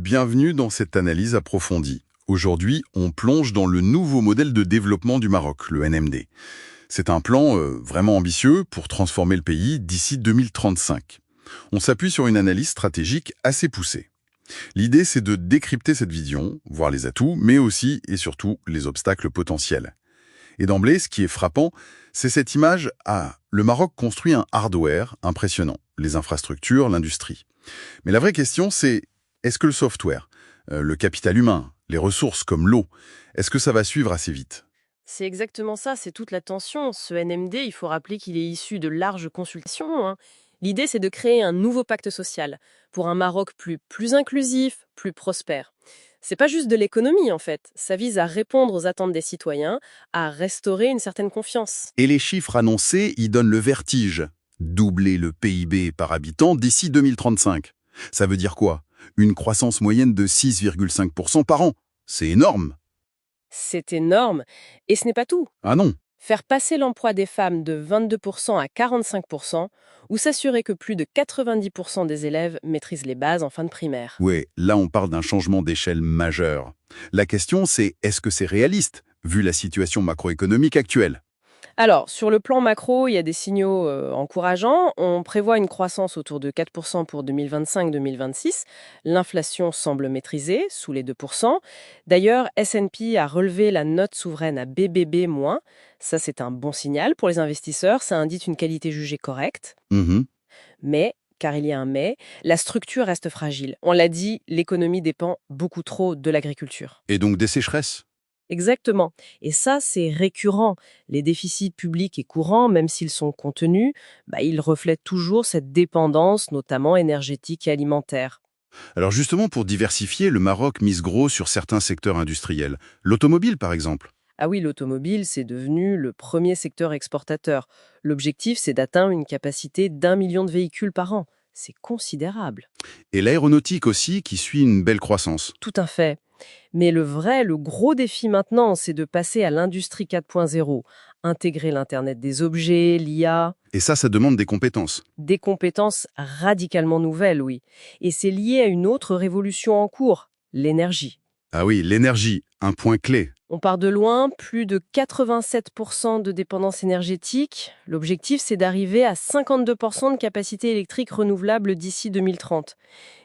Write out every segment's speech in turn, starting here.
Bienvenue dans cette analyse approfondie. Aujourd'hui, on plonge dans le nouveau modèle de développement du Maroc, le NMD. C'est un plan vraiment ambitieux pour transformer le pays d'ici 2035. On s'appuie sur une analyse stratégique assez poussée. L'idée, c'est de décrypter cette vision, voir les atouts, mais aussi et surtout les obstacles potentiels. Et d'emblée, ce qui est frappant, c'est cette image le Maroc construit un hardware impressionnant, les infrastructures, l'industrie. Mais la vraie question, c'est est-ce que le software, le capital humain, les ressources comme l'eau, est-ce que ça va suivre assez vite? C'est exactement ça, c'est toute la tension. Ce NMD, il faut rappeler qu'il est issu de larges consultations, hein. L'idée, c'est de créer un nouveau pacte social pour un Maroc plus inclusif, plus prospère. C'est pas juste de l'économie, en fait. Ça vise à répondre aux attentes des citoyens, à restaurer une certaine confiance. Et les chiffres annoncés y donnent le vertige. Doubler le PIB par habitant d'ici 2035. Ça veut dire quoi? Une croissance moyenne de 6,5% par an. C'est énorme. C'est énorme. Et ce n'est pas tout. Ah non. Faire passer l'emploi des femmes de 22% à 45%, ou s'assurer que plus de 90% des élèves maîtrisent les bases en fin de primaire. Ouais, là on parle d'un changement d'échelle majeur. La question c'est, est-ce que c'est réaliste, vu la situation macroéconomique actuelle? Alors, sur le plan macro, il y a des signaux encourageants. On prévoit une croissance autour de 4% pour 2025-2026. L'inflation semble maîtrisée, sous les 2%. D'ailleurs, S&P a relevé la note souveraine à BBB-. Ça, c'est un bon signal pour les investisseurs. Ça indique une qualité jugée correcte. Mhm. Mais, car il y a un mais, la structure reste fragile. On l'a dit, l'économie dépend beaucoup trop de l'agriculture. Et donc des sécheresses? Exactement. Et ça, c'est récurrent. Les déficits publics et courants, même s'ils sont contenus, ils reflètent toujours cette dépendance, notamment énergétique et alimentaire. Alors justement, pour diversifier, le Maroc mise gros sur certains secteurs industriels. L'automobile, par exemple. Ah oui, l'automobile, c'est devenu le premier secteur exportateur. L'objectif, c'est d'atteindre une capacité d'1 million de véhicules par an. C'est considérable. Et l'aéronautique aussi, qui suit une belle croissance. Tout à fait. Mais le gros défi maintenant, c'est de passer à l'industrie 4.0, intégrer l'Internet des objets, l'IA, Et ça demande des compétences. des compétences radicalement nouvelles, oui. Et c'est lié à une autre révolution en cours, l'énergie. Ah oui, l'énergie, un point clé. On part de loin, plus de 87% de dépendance énergétique. L'objectif, c'est d'arriver à 52% de capacité électrique renouvelable d'ici 2030.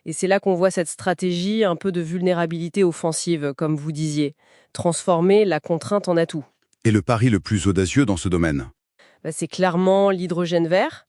Et c'est là qu'on voit cette stratégie un peu de vulnérabilité offensive, comme vous disiez. Transformer la contrainte en atout. Et le pari le plus audacieux dans ce domaine? C'est clairement l'hydrogène vert.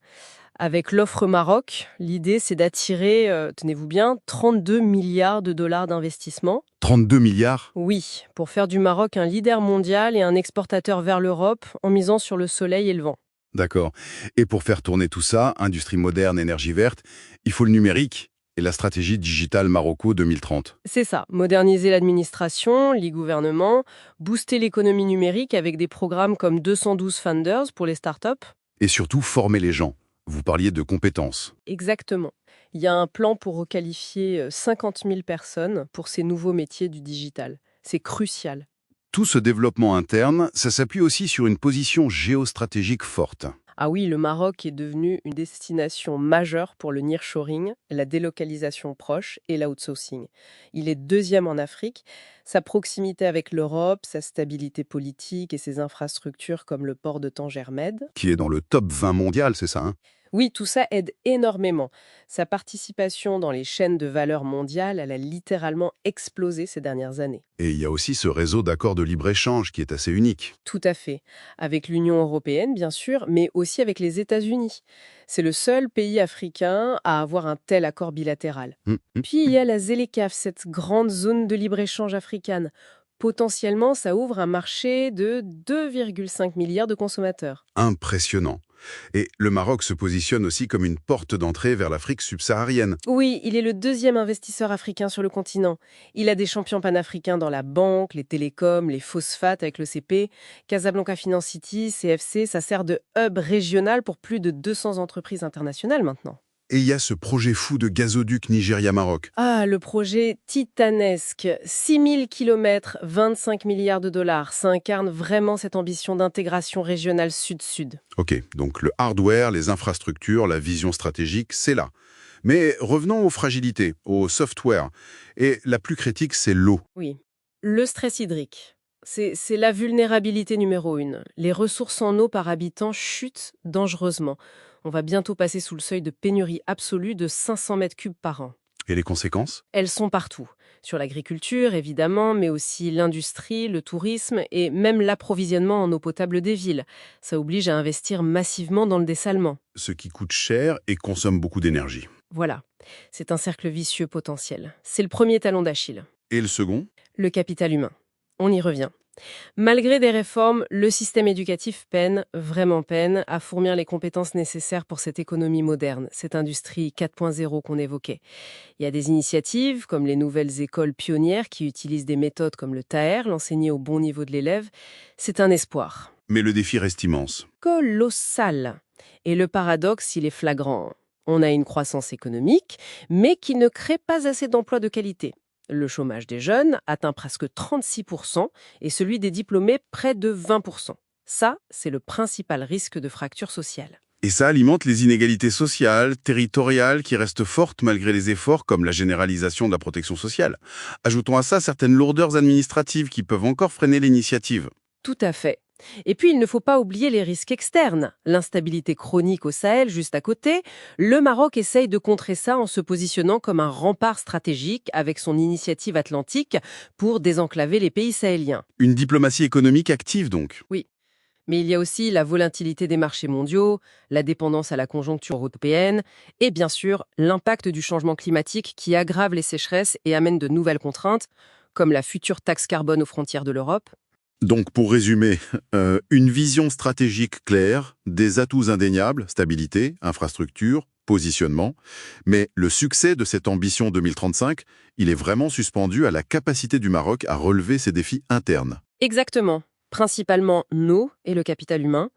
Avec l'offre Maroc, l'idée, c'est d'attirer, tenez-vous bien, 32 milliards de dollars d'investissement. 32 milliards? Oui, pour faire du Maroc un leader mondial et un exportateur vers l'Europe en misant sur le soleil et le vent. D'accord. Et pour faire tourner tout ça, industrie moderne, énergie verte, il faut le numérique et la stratégie digitale Marocco 2030. C'est ça, moderniser l'administration, les gouvernements, booster l'économie numérique avec des programmes comme 212 Funders pour les startups. Et surtout, former les gens. Vous parliez de compétences. Exactement. Il y a un plan pour requalifier 50 000 personnes pour ces nouveaux métiers du digital. C'est crucial. Tout ce développement interne, ça s'appuie aussi sur une position géostratégique forte. Ah oui, le Maroc est devenu une destination majeure pour le nearshoring, la délocalisation proche et l'outsourcing. Il est deuxième en Afrique. Sa proximité avec l'Europe, sa stabilité politique et ses infrastructures comme le port de Tanger-Med. Qui est dans le top 20 mondial, c'est ça, hein? Oui, tout ça aide énormément. Sa participation dans les chaînes de valeur mondiales, elle a littéralement explosé ces dernières années. Et il y a aussi ce réseau d'accords de libre-échange qui est assez unique. Tout à fait. Avec l'Union européenne, bien sûr, mais aussi avec les États-Unis. C'est le seul pays africain à avoir un tel accord bilatéral. Hum. Puis il y a la ZLECAf, cette grande zone de libre-échange africaine. Potentiellement, ça ouvre un marché de 2,5 milliards de consommateurs. Impressionnant. Et le Maroc se positionne aussi comme une porte d'entrée vers l'Afrique subsaharienne. Oui, il est le deuxième investisseur africain sur le continent. Il a des champions panafricains dans la banque, les télécoms, les phosphates avec le CP. Casablanca Finance City, CFC, ça sert de hub régional pour plus de 200 entreprises internationales maintenant. Et il y a ce projet fou de gazoduc Nigeria-Maroc. Ah, le projet titanesque. 6000 km, 25 milliards de dollars. Ça incarne vraiment cette ambition d'intégration régionale sud-sud. Ok, donc le hardware, les infrastructures, la vision stratégique, c'est là. Mais revenons aux fragilités, au software. Et la plus critique, c'est l'eau. Oui. Le stress hydrique. C'est la vulnérabilité numéro une. Les ressources en eau par habitant chutent dangereusement. On va bientôt passer sous le seuil de pénurie absolue de 500 mètres cubes par an. Et les conséquences? Elles sont partout. Sur l'agriculture, évidemment, mais aussi l'industrie, le tourisme et même l'approvisionnement en eau potable des villes. Ça oblige à investir massivement dans le dessalement. Ce qui coûte cher et consomme beaucoup d'énergie. Voilà. C'est un cercle vicieux potentiel. C'est le premier talon d'Achille. Et le second? Le capital humain. On y revient. Malgré des réformes, le système éducatif peine, vraiment peine, à fournir les compétences nécessaires pour cette économie moderne, cette industrie 4.0 qu'on évoquait. Il y a des initiatives, comme les nouvelles écoles pionnières qui utilisent des méthodes comme le TAER, l'enseigner au bon niveau de l'élève. C'est un espoir. Mais le défi reste immense. Colossal. Et le paradoxe, il est flagrant. On a une croissance économique, mais qui ne crée pas assez d'emplois de qualité. Le chômage des jeunes atteint presque 36% et celui des diplômés près de 20%. Ça, c'est le principal risque de fracture sociale. Et ça alimente les inégalités sociales, territoriales, qui restent fortes malgré les efforts comme la généralisation de la protection sociale. Ajoutons à ça certaines lourdeurs administratives qui peuvent encore freiner l'initiative. Tout à fait. Et puis, il ne faut pas oublier les risques externes. L'instabilité chronique au Sahel, juste à côté. Le Maroc essaye de contrer ça en se positionnant comme un rempart stratégique avec son initiative atlantique pour désenclaver les pays sahéliens. Une diplomatie économique active donc. Oui. Mais il y a aussi la volatilité des marchés mondiaux, la dépendance à la conjoncture européenne et bien sûr l'impact du changement climatique qui aggrave les sécheresses et amène de nouvelles contraintes, comme la future taxe carbone aux frontières de l'Europe. Donc pour résumer, une vision stratégique claire, des atouts indéniables, stabilité, infrastructure, positionnement, mais le succès de cette ambition 2035, il est vraiment suspendu à la capacité du Maroc à relever ses défis internes. Exactement. Principalement l'eau et le capital humain.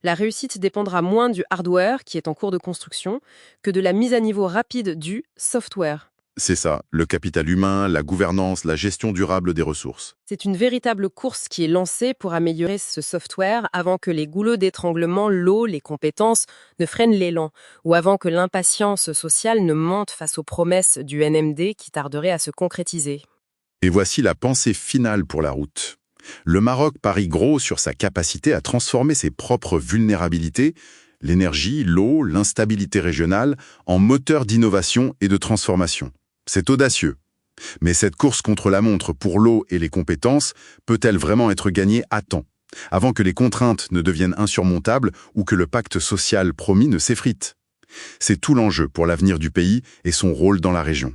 La réussite dépendra moins du hardware qui est en cours de construction que de la mise à niveau rapide du software. C'est ça, le capital humain, la gouvernance, la gestion durable des ressources. C'est une véritable course qui est lancée pour améliorer ce software avant que les goulots d'étranglement, l'eau, les compétences ne freinent l'élan, ou avant que l'impatience sociale ne monte face aux promesses du NMD qui tarderaient à se concrétiser. Et voici la pensée finale pour la route. Le Maroc parie gros sur sa capacité à transformer ses propres vulnérabilités, l'énergie, l'eau, l'instabilité régionale, en moteur d'innovation et de transformation. C'est audacieux. Mais cette course contre la montre pour l'eau et les compétences peut-elle vraiment être gagnée à temps, avant que les contraintes ne deviennent insurmontables ou que le pacte social promis ne s'effrite? C'est tout l'enjeu pour l'avenir du pays et son rôle dans la région.